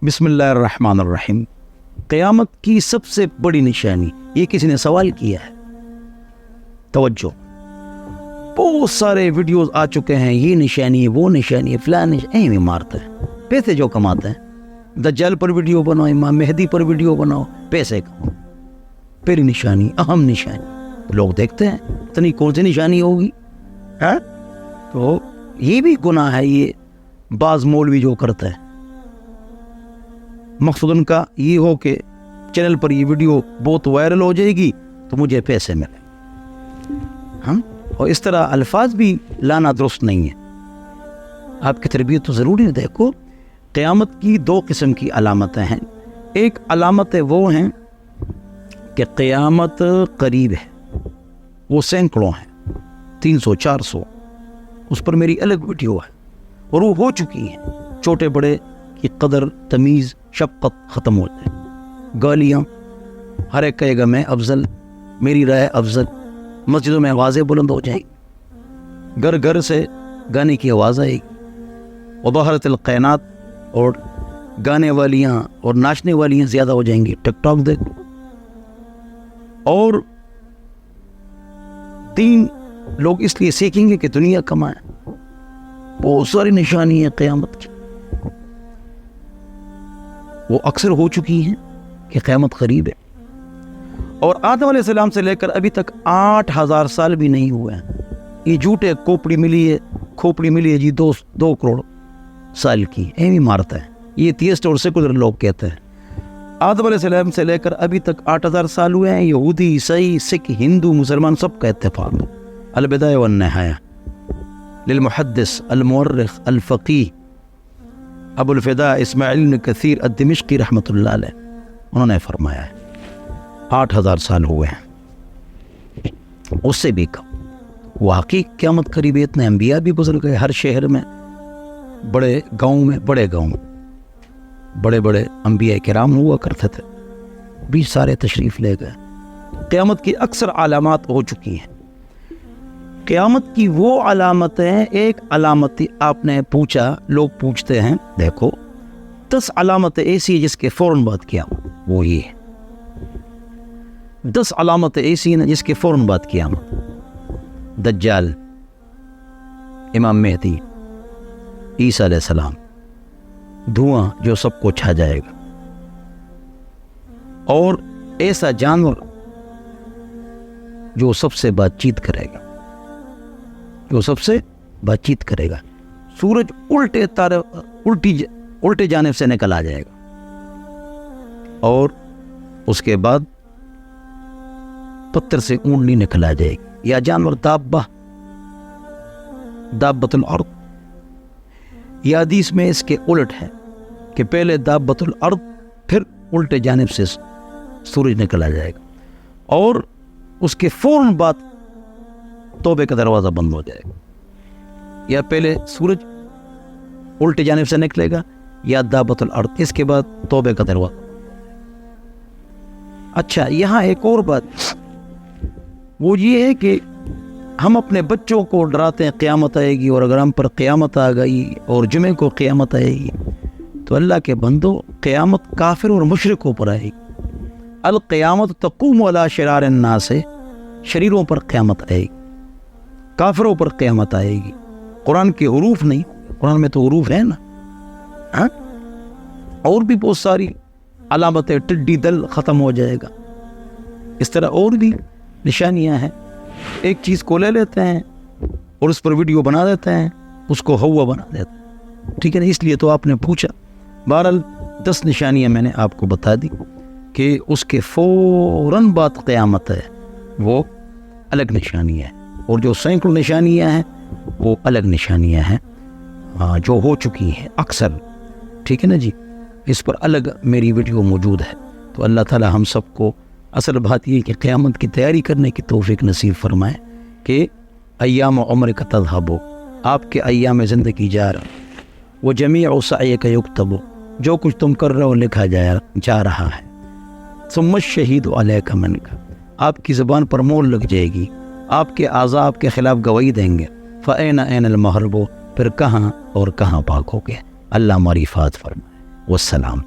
بسم اللہ الرحمن الرحیم. قیامت کی سب سے بڑی نشانی, یہ کسی نے سوال کیا ہے, توجہ, بہت سارے ویڈیوز آ چکے ہیں, یہ نشانی ہے, وہ نشانی ہے, فلاں نشانی, میں مارتا ہے, پیسے جو کماتا ہے, دجال پر ویڈیو بناؤ, امام مہدی پر ویڈیو بناؤ, پیسے کماؤ. پہلی نشانی, اہم نشانی, لوگ دیکھتے ہیں اتنی کون سی نشانی ہوگی, تو یہ بھی گناہ ہے. یہ بعض مولوی جو کرتا ہے, مقصد ان کا یہ ہو کہ چینل پر یہ ویڈیو بہت وائرل ہو جائے گی تو مجھے پیسے ملے, اور اس طرح الفاظ بھی لانا درست نہیں ہے. آپ کی تربیت تو ضروری ہے. دیکھو, قیامت کی دو قسم کی علامتیں ہیں. ایک علامتیں وہ ہیں کہ قیامت قریب ہے, وہ سینکڑوں ہیں, 300-400, اس پر میری الگ ویڈیو ہے, اور وہ ہو چکی ہیں. چھوٹے بڑے کی قدر, تمیز, شفقت ختم ہو جائے. گالیاں, ہر ایک کہے گا میں افضل, میری رائے افضل. مسجدوں میں آوازیں بلند ہو جائیں گی, گھر گھر سے گانے کی آواز آئے گی. وظہرت القینات, اور گانے والیاں اور ناچنے والیاں زیادہ ہو جائیں گی. ٹک ٹاک دیکھو. اور دین لوگ اس لیے سیکھیں گے کہ دنیا کمائیں. بہت ساری نشانی ہے قیامت کی, وہ اکثر ہو چکی ہیں کہ قیامت قریب ہے. اور آدم علیہ السلام سے لے کر ابھی تک 8000 سال بھی نہیں ہوئے ہیں. یہ جھوٹے کھوپڑی ملی ہے جی 2 کروڑ سال کی, ایویں مارتا ہے. یہ تھیسٹ اور سیکولر لوگ کہتے ہیں. آدم علیہ السلام سے لے کر ابھی تک 8000 سال ہوئے ہیں. یہودی, عیسائی, سکھ, ہندو, مسلمان, سب کا اتفاق. البدایہ والنہایہ للمحدث المؤرخ الفقیہ ابو الفداء اسماعیل بن کثیر الدمشقی رحمۃ اللہ علیہ, انہوں نے فرمایا ہے 8000 سال ہوئے ہیں, اس سے بھی کم. واقعی قیامت قریب. اتنے انبیاء بھی گزر گئے. ہر شہر میں, بڑے گاؤں میں بڑے بڑے انبیاء کرام ہوا کرتے تھے, بھی سارے تشریف لے گئے. قیامت کی اکثر علامات ہو چکی ہیں. قیامت کی وہ علامتیں, ایک علامت آپ نے پوچھا, لوگ پوچھتے ہیں, دیکھو 10 علامتیں ایسی ہیں جس کے فوراً بعد کیا وہ یہ ہے. 10 علامتیں ایسی ہیں جس کے فوراً بعد قیامت. دجال, امام مہدی, عیسیٰ علیہ السلام, دھواں جو سب کو چھا جائے گا, اور ایسا جانور جو سب سے بات چیت کرے گا, سورج الٹے جانب سے نکل آ جائے گا, اور اس کے بعد پتھر سے اونٹنی نکل آ جائے گی, یا جانور دابۃ الارض. یہ حدیث میں اس کے الٹ ہے کہ پہلے دابۃ الارض, پھر الٹے جانب سے سورج نکل آ جائے گا, اور اس کے فوراً بعد توبے کا دروازہ بند ہو جائے گا. یا پہلے سورج الٹے جانب سے نکلے گا, یا دابۃ الارض, اس کے بعد توبے کا دروازہ. اچھا, یہاں ایک اور بات وہ یہ ہے کہ ہم اپنے بچوں کو ڈراتے ہیں قیامت آئے گی, اور اگر ہم پر قیامت آ گئی اور جمعے کو قیامت آئے گی, تو اللہ کے بندو, قیامت کافر اور مشرکوں پر آئے گی. القیامت تقوم علی شرار الناس, شریروں پر قیامت آئے گی, کافروں پر قیامت آئے گی. قرآن کے حروف نہیں, قرآن میں تو حروف ہیں نا, اور بھی بہت ساری علامتیں. ٹڈی دل ختم ہو جائے گا. اس طرح اور بھی نشانیاں ہیں. ایک چیز کو لے لیتے ہیں اور اس پر ویڈیو بنا دیتے ہیں, اس کو ہوا بنا دیتے ہیں. ٹھیک ہے نا, اس لیے تو آپ نے پوچھا. بہرحال 10 نشانیاں میں نے آپ کو بتا دی کہ اس کے فوراً بعد قیامت ہے, وہ الگ نشانی ہے. اور جو سینکڑوں نشانیاں ہیں وہ الگ نشانیاں ہیں جو ہو چکی ہیں اکثر. ٹھیک ہے نا جی, اس پر الگ میری ویڈیو موجود ہے. تو اللہ تعالی ہم سب کو, اصل بات یہ کہ قیامت کی تیاری کرنے کی توفیق نصیب فرمائے کہ ایام عمر کا تذہب, آپ کے ایام زندگی جا رہا, وہ جمیع سعی کا یکتب, جو کچھ تم کر رہے ہو لکھا جا رہا ہے. ثم الشہید علیک منک, آپ کی زبان پر مور لگ جائے گی, آپ کے اعضاء آپ کے خلاف گواہی دیں گے. فَأَيْنَ أَيْنَ الْمَحْرَبُ, پھر کہاں اور کہاں پاک ہو گئے. اللہ ہماری حفاظت فرمائے. والسلام.